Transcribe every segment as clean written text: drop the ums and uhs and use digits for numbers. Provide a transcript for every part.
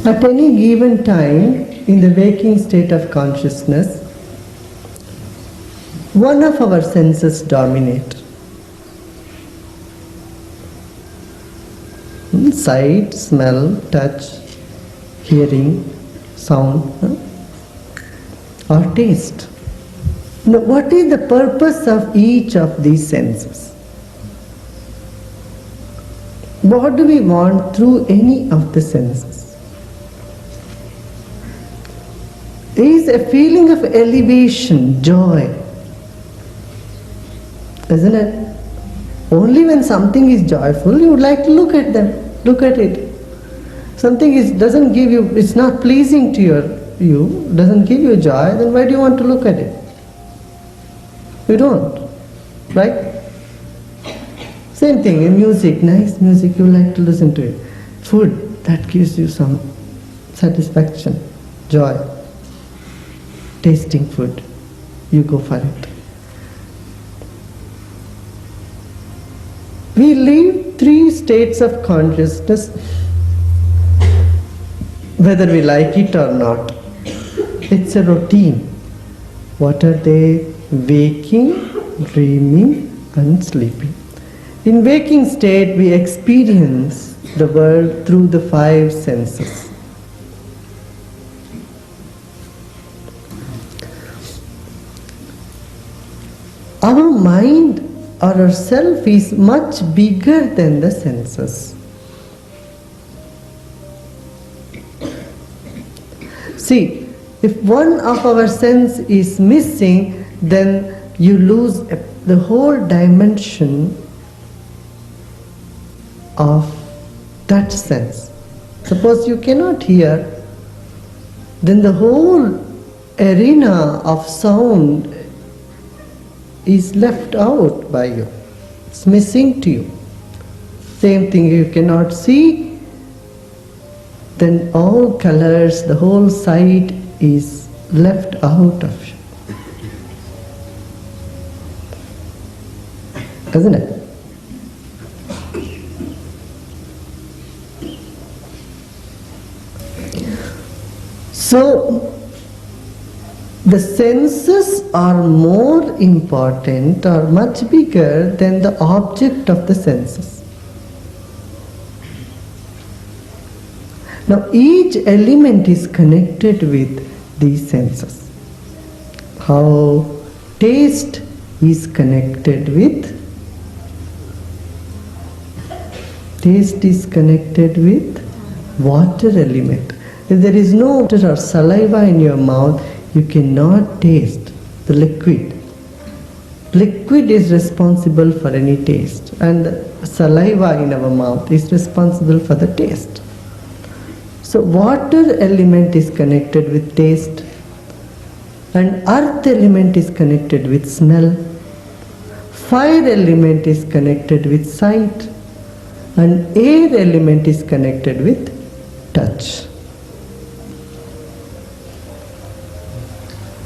At any given time, in the waking state of consciousness, one of our senses dominate. Sight, smell, touch, hearing, sound, or taste. Now, what is the purpose of each of these senses? What do we want through any of the senses? There is a feeling of elevation, joy, isn't it? Only when something is joyful, you would like to look at it. Something doesn't give you, it's not pleasing to you, doesn't give you joy, then why do you want to look at it? You don't, right? Same thing in music, nice music, you like to listen to it. Food, that gives you some satisfaction, joy. Tasting food, you go for it. We live 3 states of consciousness, whether we like it or not. It's a routine. What are they? Waking, dreaming, and sleeping. In waking state, we experience the world through the 5 senses. Our mind or our self is much bigger than the senses. See, if one of our sense is missing, then you lose the whole dimension of that sense. Suppose you cannot hear, then the whole arena of sound is left out by you. It's missing to you. Same thing, you cannot see, then all colors, the whole sight is left out of you. Isn't it? So, the senses are more important or much bigger than the object of the senses. Now each element is connected with these senses. How taste is connected with water element. If there is no water or saliva in your mouth, you cannot taste the liquid. Liquid is responsible for any taste, and saliva in our mouth is responsible for the taste. So water element is connected with taste, and earth element is connected with smell. Fire element is connected with sight, and air element is connected with touch.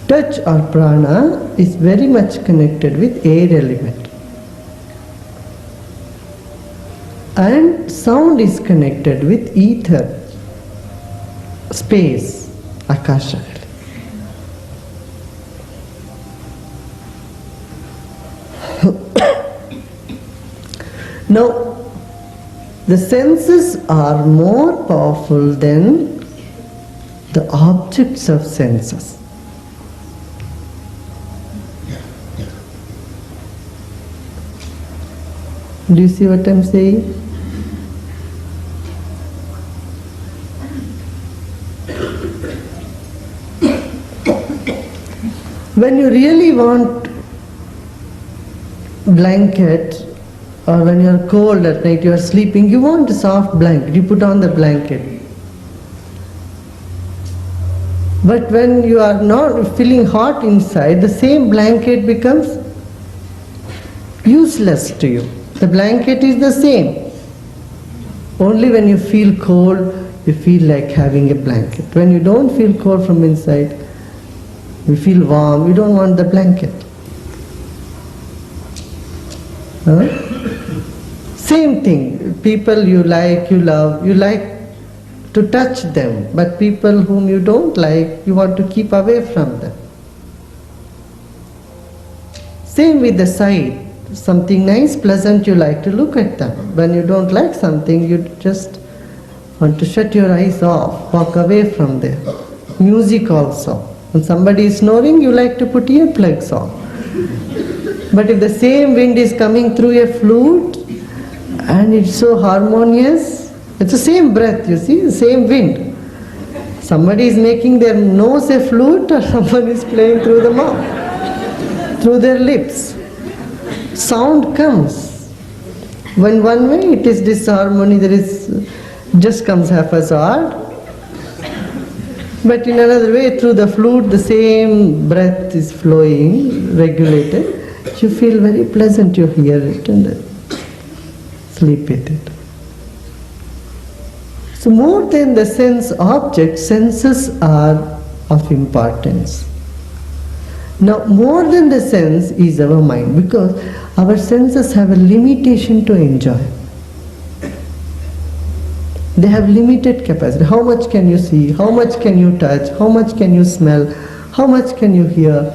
Touch or prana is very much connected with air element. And sound is connected with ether, space, akasha. Now, the senses are more powerful than the objects of senses. Do you see what I'm saying? When you really want blanket, or when you're cold at night, you're sleeping, you want a soft blanket, you put on the blanket. But when you are not feeling hot inside, the same blanket becomes useless to you. The blanket is the same. Only when you feel cold, you feel like having a blanket. When you don't feel cold from inside, you feel warm, you don't want the blanket. Same thing. People you like, you love, you like to touch them, but people whom you don't like, you want to keep away from them. Same with the sight. Something nice, pleasant, you like to look at them. When you don't like something, you just want to shut your eyes off, walk away from there. Music also. When somebody is snoring, you like to put earplugs on. But if the same wind is coming through a flute and it's so harmonious, it's the same breath, you see, the same wind. Somebody is making their nose a flute or someone is playing through the mouth, through their lips. Sound comes. When one way it is disharmony, there is just comes haphazard. But in another way, through the flute, the same breath is flowing, regulated. You feel very pleasant, you hear it and sleep with it. So more than the sense object, senses are of importance. Now more than the sense is our mind, because our senses have a limitation to enjoy. They have limited capacity. How much can you see? How much can you touch? How much can you smell? How much can you hear?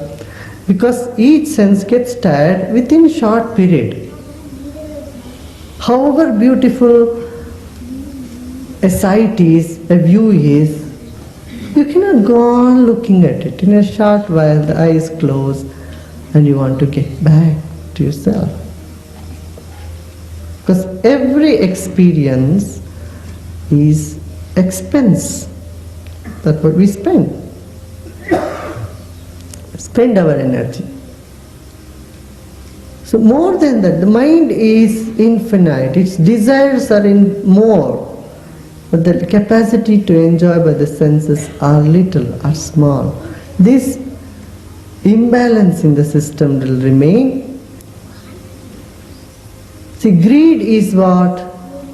Because each sense gets tired within short period. However beautiful a sight is, a view is, you cannot go on looking at it. In a short while the eyes close and you want to get back to yourself. Because every experience is expense. That's what we spend. Spend our energy. So more than that, the mind is infinite. Its desires are in more. But the capacity to enjoy by the senses are little, are small. This imbalance in the system will remain. See, greed is what?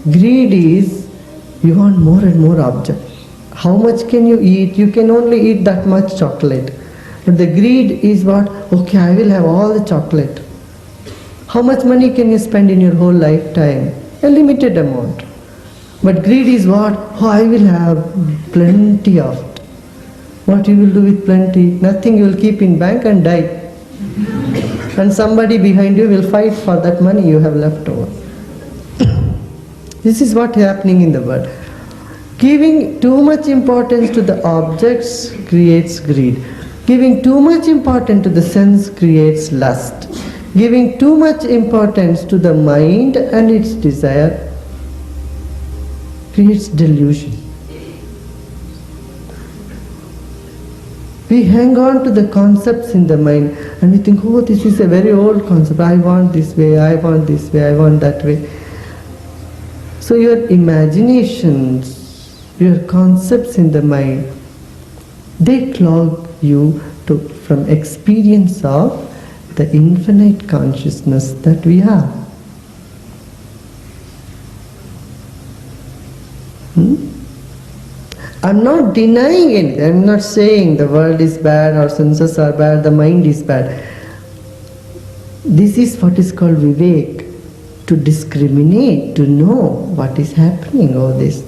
Greed is, you want more and more object. How much can you eat? You can only eat that much chocolate. But the greed is what? Okay, I will have all the chocolate. How much money can you spend in your whole lifetime? A limited amount. But greed is what? Oh, I will have plenty of it. What you will do with plenty? Nothing. You will keep in bank and die. And somebody behind you will fight for that money you have left over. This is what is happening in the world. Giving too much importance to the objects creates greed. Giving too much importance to the sense creates lust. Giving too much importance to the mind and its desire creates delusion. We hang on to the concepts in the mind and we think, oh, this is a very old concept. I want this way, I want this way, I want that way. So your imaginations, your concepts in the mind, they clog you from experience of the infinite consciousness that we have. I'm not denying anything. I'm not saying the world is bad, our senses are bad, the mind is bad. This is what is called vivek, to discriminate, to know what is happening. Oh, this,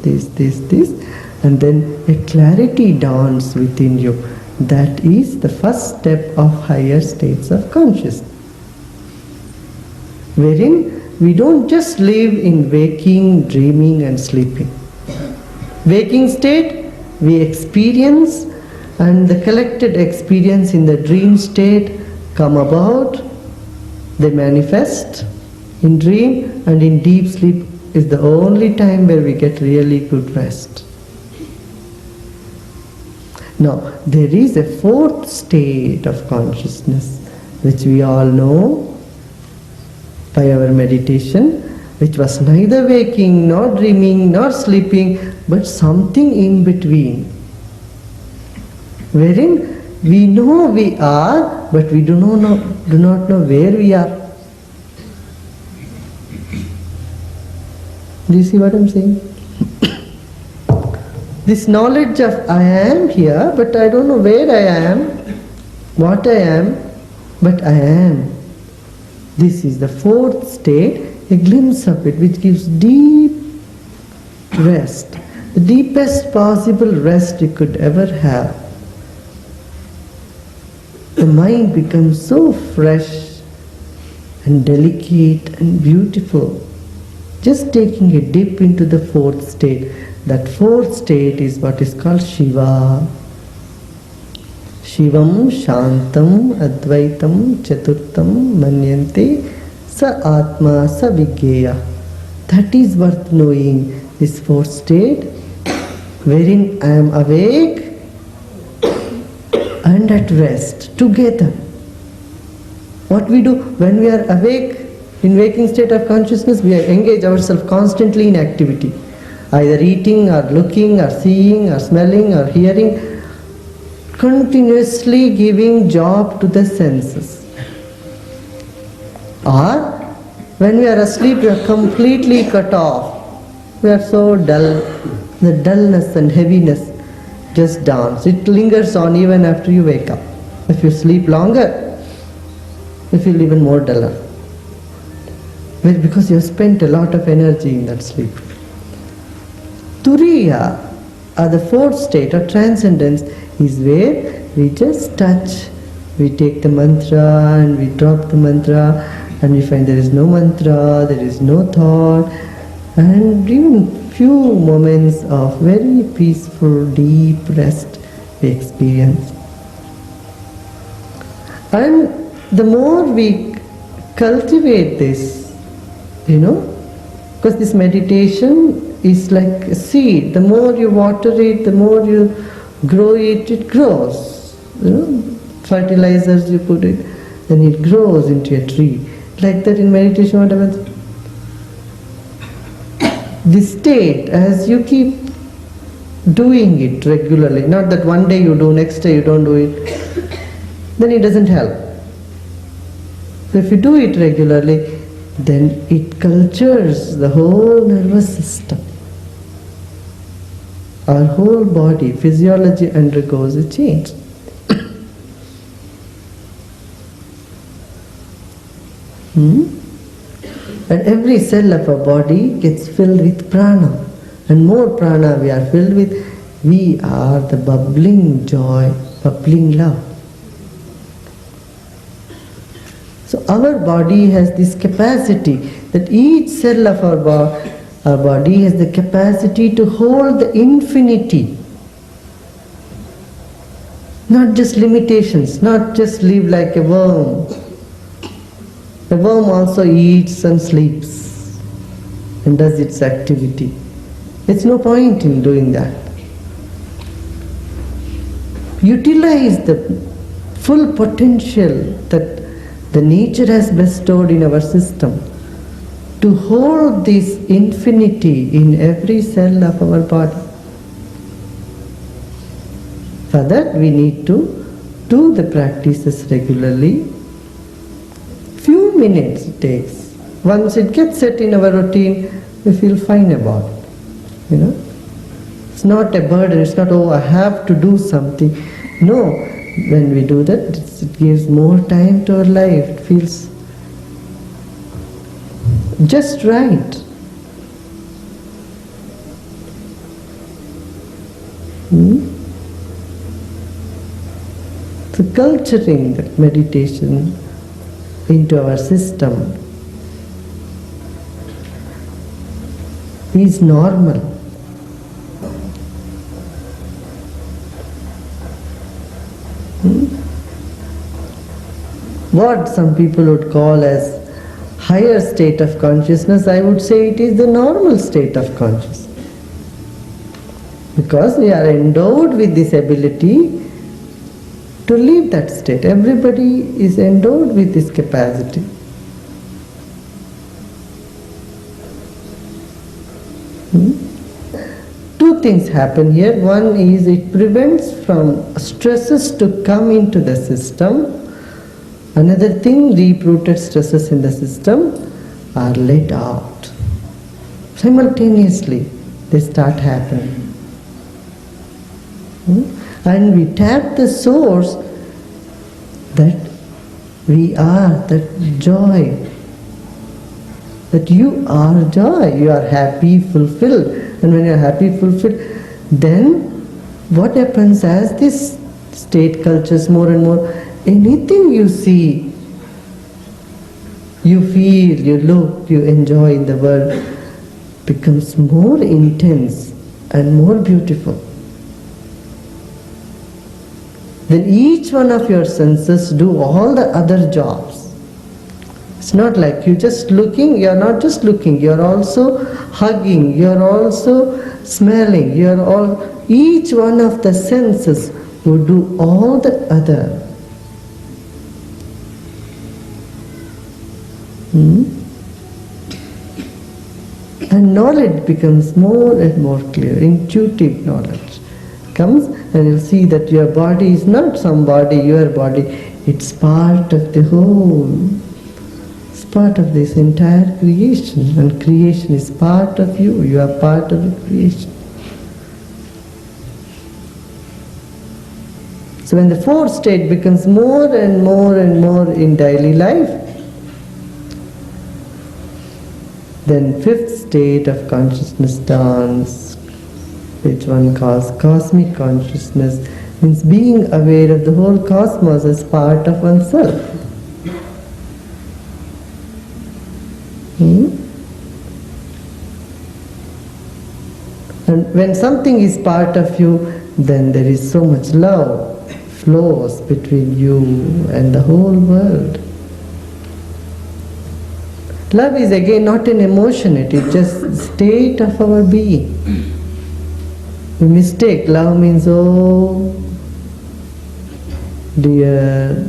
and then a clarity dawns within you. That is the first step of higher states of consciousness, wherein we don't just live in waking, dreaming and sleeping. Waking state, we experience, and the collected experience in the dream state come about, they manifest in dream, and in deep sleep is the only time where we get really good rest. Now, there is a fourth state of consciousness which we all know by our meditation, which was neither waking, nor dreaming, nor sleeping, but something in between, wherein we know we are, but we do not know where we are. Do you see what I am saying? This knowledge of I am here, but I don't know where I am, what I am, but I am. This is the fourth state, a glimpse of it, which gives deep rest. the deepest possible rest you could ever have. The mind becomes so fresh and delicate and beautiful. Just taking a dip into the fourth state. That fourth state is what is called Shiva. Shivam Shantam Advaitam Chaturtam Manyante Sa Atma Sa Vigyeya. That is worth knowing, this fourth state, wherein I am awake and at rest together. What we do when we are awake, in waking state of consciousness, we engage ourselves constantly in activity, either eating or looking or seeing or smelling or hearing, continuously giving job to the senses. Or when we are asleep, we are completely cut off. We are so dull. The dullness and heaviness just dawns. It lingers on even after you wake up. If you sleep longer, you feel even more duller. Well, because you have spent a lot of energy in that sleep. Turiya, or the fourth state of transcendence, is where we just touch. We take the mantra and we drop the mantra, and we find there is no mantra, there is no thought, and even few moments of very peaceful, deep rest we experience. And the more we cultivate this, because this meditation is like a seed. The more you water it, the more you grow it, it grows. Fertilizers you put it, then it grows into a tree. Like that in meditation, what happens? This state, as you keep doing it regularly, not that one day you do, next day you don't do it, then it doesn't help. So if you do it regularly, then it cultures the whole nervous system. Our whole body, physiology undergoes a change. And every cell of our body gets filled with prana. And more prana we are filled with, we are the bubbling joy, bubbling love. So our body has this capacity, that each cell of our body has the capacity to hold the infinity. Not just limitations, not just live like a worm. The worm also eats and sleeps and does its activity. There's no point in doing that. Utilize the full potential that the nature has bestowed in our system to hold this infinity in every cell of our body. For that we need to do the practices regularly. Few minutes it takes. Once it gets set in our routine, we feel fine about it. It's not a burden, it's not, I have to do something. No, when we do that, it gives more time to our life. It feels just right. So culturing that meditation into our system is normal. What some people would call as higher state of consciousness, I would say it is the normal state of consciousness. Because we are endowed with this ability to live that state. Everybody is endowed with this capacity. Two things happen here. One is it prevents from stresses to come into the system. Another thing, deep-rooted stresses in the system are let out. Simultaneously, they start happening. And we tap the source that we are, that joy, that you are joy, you are happy, fulfilled, And when you're happy, fulfilled, then what happens as this state cultures more and more, anything you see, you feel, you look, you enjoy in the world becomes more intense and more beautiful. Then each one of your senses do all the other jobs. It's not like you're just looking, you're not just looking, you're also hugging, you're also smelling, each one of the senses will do all the other. And knowledge becomes more and more clear, intuitive knowledge comes, and you'll see that your body is not some body, your body, it's part of the whole. It's part of this entire creation, and creation is part of you. You are part of the creation. So when the fourth state becomes more and more and more in daily life, then fifth state of consciousness dawns, which one calls cosmic consciousness, means being aware of the whole cosmos as part of oneself. And when something is part of you, then there is so much love flows between you and the whole world. Love is again not an emotion, it is just state of our being. We mistake, love means, oh dear,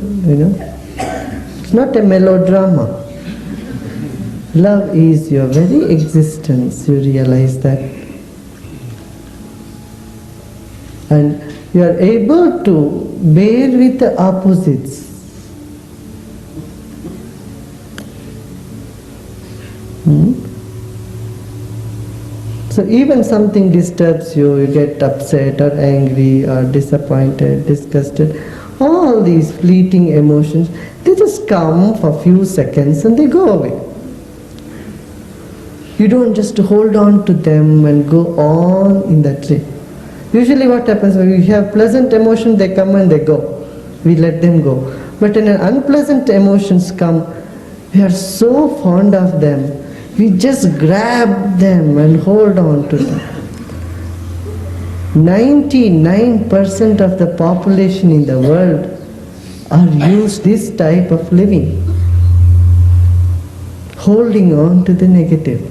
It's not a melodrama. Love is your very existence, you realize that. And you are able to bear with the opposites. So even something disturbs you, you get upset or angry or disappointed, disgusted, all these fleeting emotions, they just come for a few seconds and they go away. You don't just hold on to them and go on in that tree. Usually what happens when we have pleasant emotions, they come and they go. We let them go. But when unpleasant emotions come, we are so fond of them, we just grab them and hold on to them. 99% of the population in the world are used this type of living, holding on to the negative.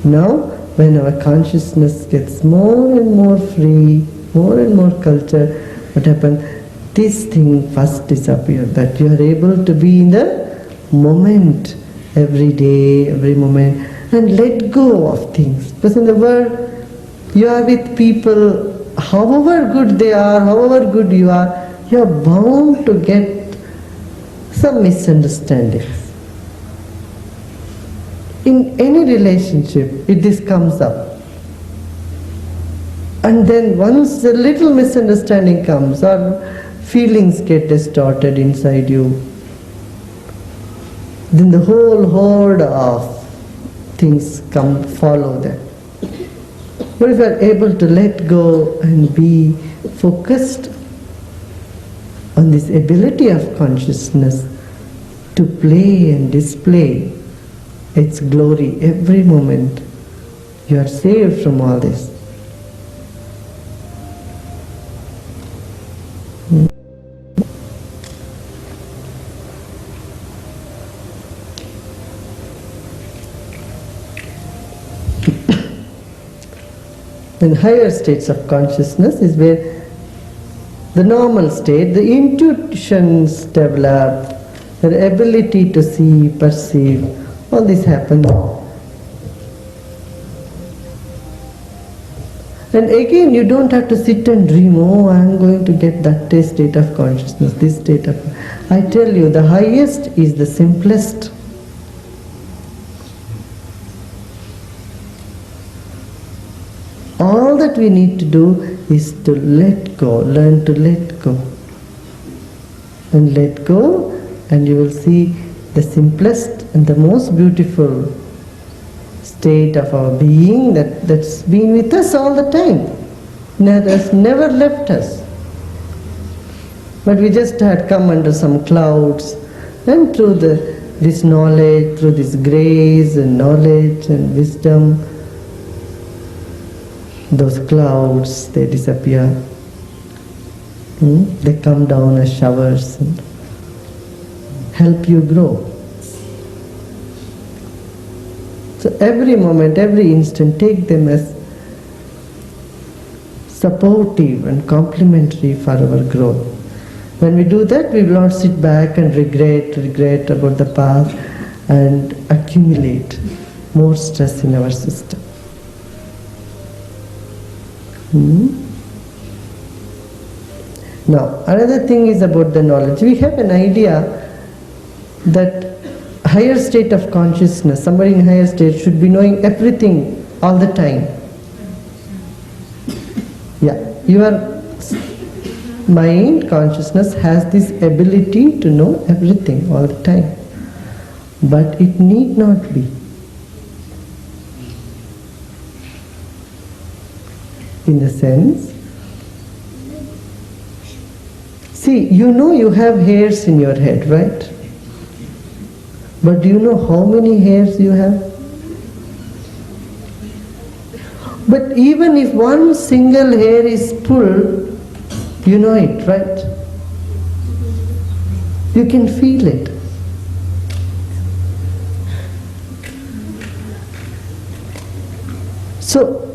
Now, when our consciousness gets more and more free, more and more culture, what happens? This thing first disappears, that you are able to be in the moment, every day, every moment, and let go of things. Because in the world, you are with people, however good they are, however good you are bound to get some misunderstandings. In any relationship, this comes up. And then once a little misunderstanding comes, or feelings get distorted inside you, then the whole horde of things follow them. But if you are able to let go and be focused on this ability of consciousness to play and display its glory every moment, you are saved from all this. In higher states of consciousness is where the normal state, the intuitions develop, the ability to see, perceive, all this happens. And again, you don't have to sit and dream, oh, I am going to get that state of consciousness, this state of... I tell you, the highest is the simplest. All that we need to do is to let go, learn to let go. And let go, and you will see the simplest and the most beautiful state of our being that's been with us all the time. Has never left us. But we just had come under some clouds, and through this knowledge, through this grace and knowledge and wisdom, those clouds, they disappear. They come down as showers and help you grow. So every moment, every instant, take them as supportive and complementary for our growth. When we do that, we will not sit back and regret about the past and accumulate more stress in our system. Now, another thing is about the knowledge. We have an idea that higher state of consciousness, somebody in higher state should be knowing everything all the time. Yeah, your mind, consciousness has this ability to know everything all the time. But it need not be. In a sense, see, you know you have hairs in your head, right? But do you know how many hairs you have? But even if one single hair is pulled, you know it, right? You can feel it. So,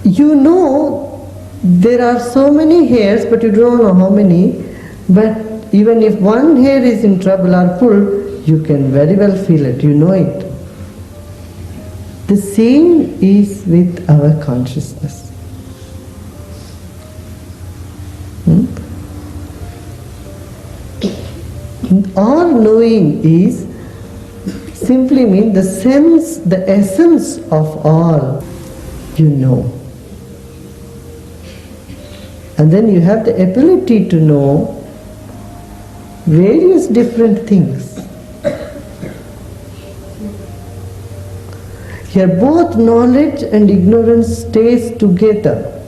you know there are so many hairs, but you don't know how many. But even if one hair is in trouble or pulled, you can very well feel it, you know it. The same is with our consciousness. All knowing is simply mean the sense, the essence of all you know. And then you have the ability to know various different things. Here both knowledge and ignorance stays together.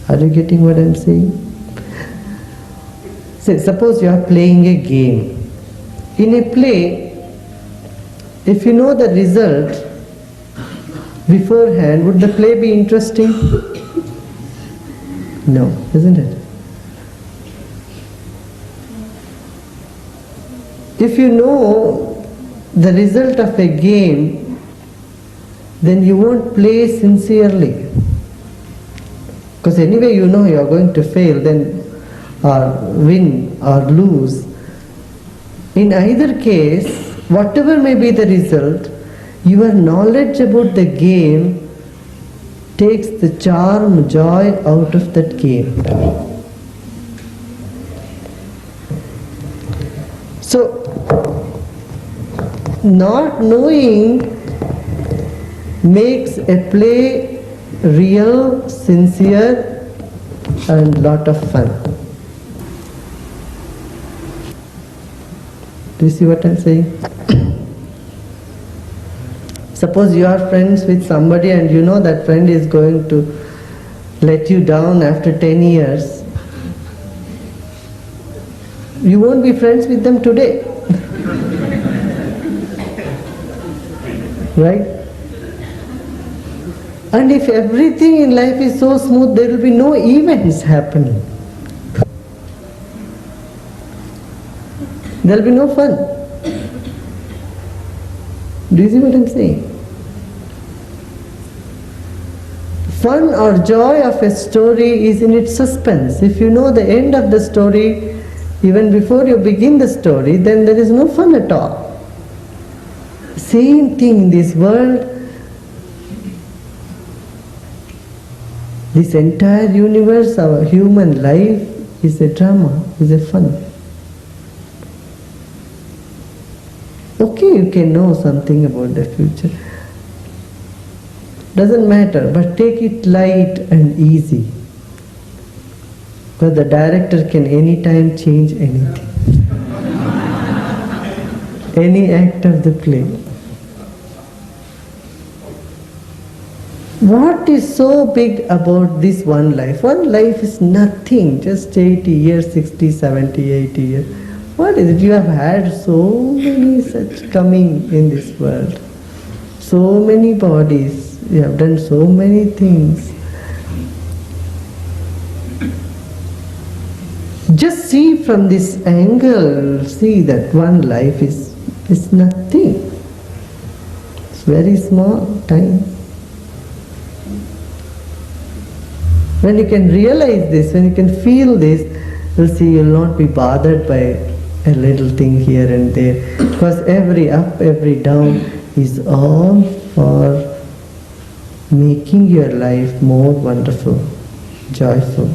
Are you getting what I'm saying? So suppose you are playing a game. In a play, if you know the result beforehand, would the play be interesting? No, isn't it? If you know the result of a game, then you won't play sincerely. Because anyway you know you are going to fail, then or win or lose. In either case, whatever may be the result, your knowledge about the game takes the charm, joy out of that game. So, not knowing makes a play real, sincere, and lot of fun. Do you see what I'm saying? Suppose you are friends with somebody and you know that friend is going to let you down after 10 years. You won't be friends with them today. Right? And if everything in life is so smooth, there will be no events happening. There will be no fun. Do you see what I'm saying? Fun or joy of a story is in its suspense. If you know the end of the story, even before you begin the story, then there is no fun at all. Same thing in this world. This entire universe, our human life, is a drama, is a fun. Okay, you can know something about the future. Doesn't matter, but take it light and easy. Because the director can anytime change anything. any act of the play. What is so big about this one life? One life is nothing, just 80 years, 60, 70, 80 years. What is it? You have had so many such coming in this world. So many bodies. You have done so many things. Just see from this angle, see that one life is nothing. It's very small time. When you can realize this, when you can feel this, you'll see you'll not be bothered by a little thing here and there. Because every up, every down is all for making your life more wonderful, joyful.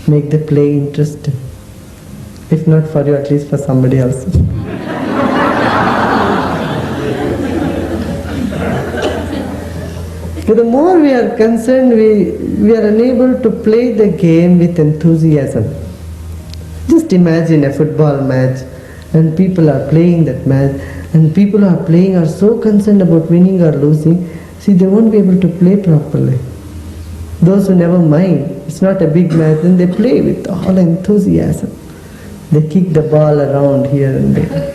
Make the play interesting. If not for you, at least for somebody else. But the more we are concerned, we are unable to play the game with enthusiasm. Just imagine a football match and people are playing that match, and people who are playing are so concerned about winning or losing, see, they won't be able to play properly. Those who never mind, it's not a big match, then they play with all enthusiasm. They kick the ball around here and there.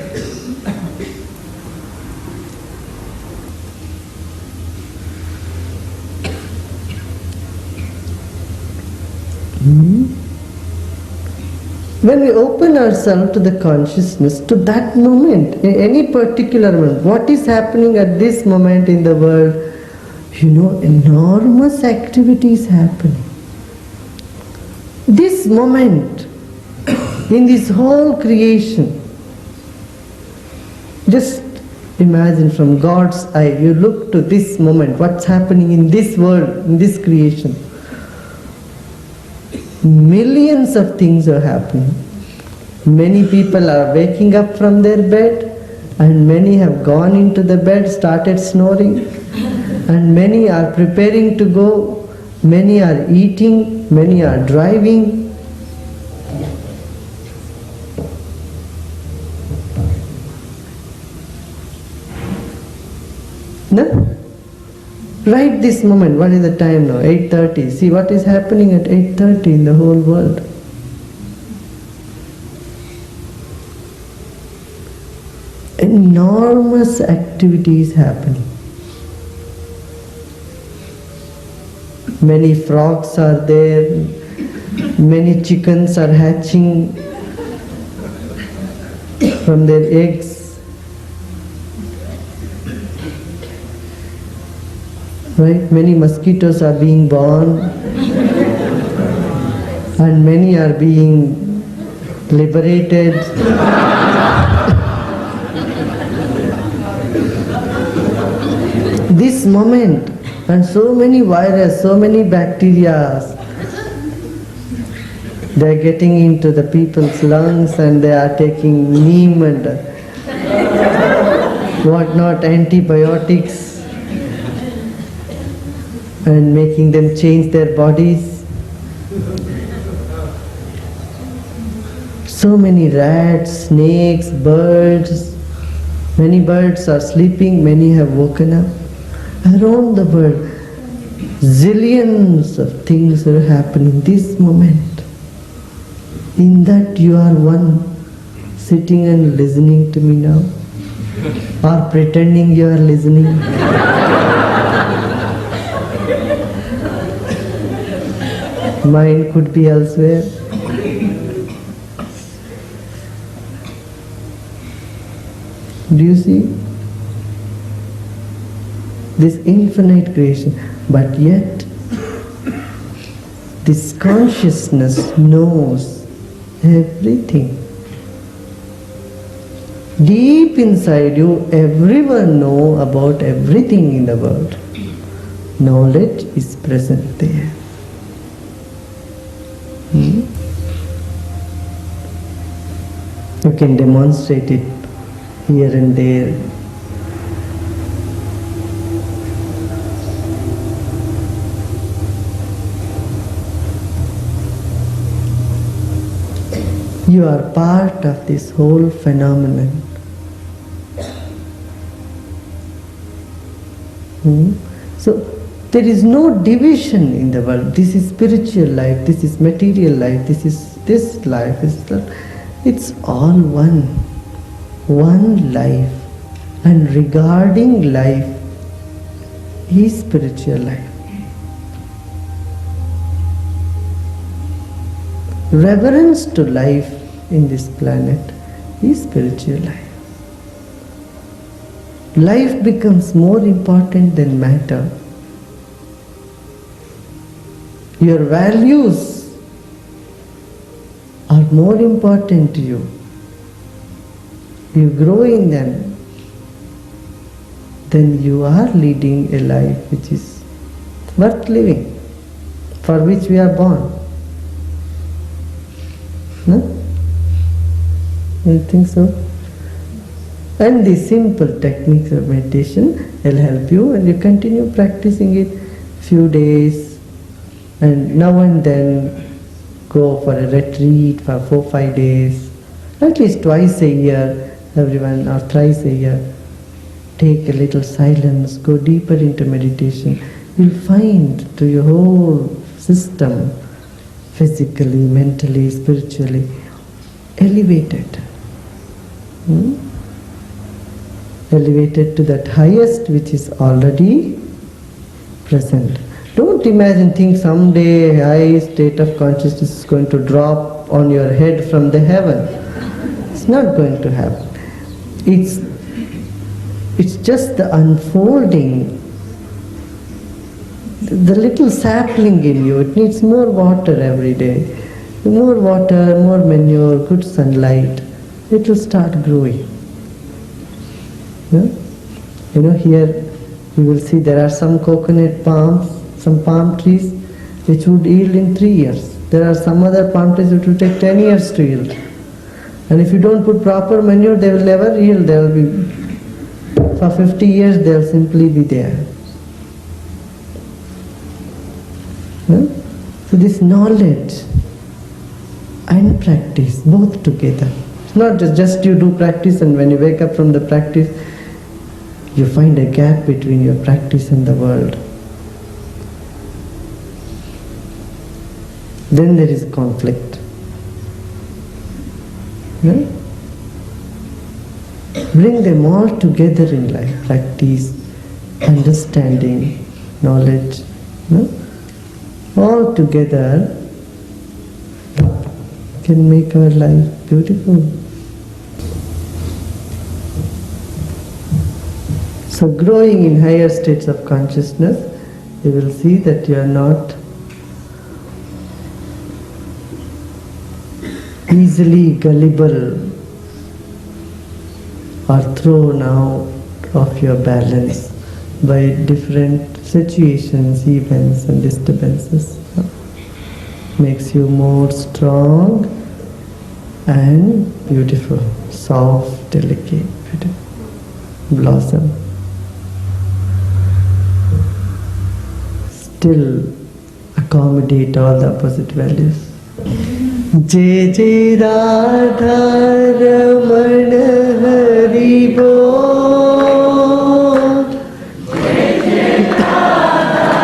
When we open ourselves to the consciousness, to that moment, in any particular moment, what is happening at this moment in the world, enormous activity is happening. This moment, in this whole creation, just imagine from God's eye, you look to this moment, what's happening in this world, in this creation. Millions of things are happening. Many people are waking up from their bed, and many have gone into the bed, started snoring, and many are preparing to go, many are eating, many are driving. No? Right this moment, what is the time now? 8:30. See what is happening at 8:30 in the whole world. Enormous activity is happening. Many frogs are there, many chickens are hatching from their eggs. Right? Many mosquitoes are being born, and many are being liberated. This moment, and so many viruses, so many bacteria, they are getting into the people's lungs, and they are taking neem and whatnot, antibiotics, and making them change their bodies. So many rats, snakes, birds. Many birds are sleeping, many have woken up. Around the world, zillions of things are happening this moment. In that you are one, sitting and listening to me now, or pretending you are listening. Mind could be elsewhere. Do you see? This infinite creation, but yet this consciousness knows everything. Deep inside you, everyone knows about everything in the world. Knowledge is present there. You can demonstrate it here and there. You are part of this whole phenomenon. So there is no division in the world. This is spiritual life, this is material life, this is this life. It's all one life. And regarding life is spiritual life. Reverence to life in this planet is spiritual life. Life becomes more important than matter. Your values are more important to you. You grow in them, then you are leading a life which is worth living, for which we are born. No? You think so? And the simple techniques of meditation will help you, and you continue practicing it few days, and now and then go for a retreat for 4-5 days, at least twice a year, everyone, or thrice a year. Take a little silence, go deeper into meditation. You'll find to your whole system, physically, mentally, spiritually, elevated. Elevated to that highest which is already present. Don't imagine, think someday high state of consciousness is going to drop on your head from the heaven. It's not going to happen. It's just the unfolding. The little sapling in you, it needs more water every day. More water, more manure, good sunlight, it will start growing. Here you will see there are some coconut palms, some palm trees which would yield in 3 years. There are some other palm trees which will take 10 years to yield. And if you don't put proper manure, they will never yield. They will be, for 50 years they will simply be there. So this knowledge and practice, both together. It's not just you do practice and when you wake up from the practice, you find a gap between your practice and the world. Then there is conflict. Bring them all together in life. Practice, understanding, knowledge. All together can make our life beautiful. So growing in higher states of consciousness, you will see that you are not easily gullible or thrown out of your balance by different situations, events and disturbances. Makes you more strong and beautiful, soft, delicate, blossom. Still accommodate all the opposite values. Jai Jai Radha Ramana Hari Bol. Jai Jai Radha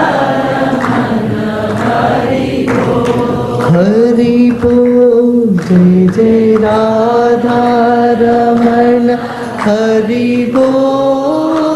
Ramana Hari Bol. Hari Bol. Jai Jai Radha Ramana Hari Bol.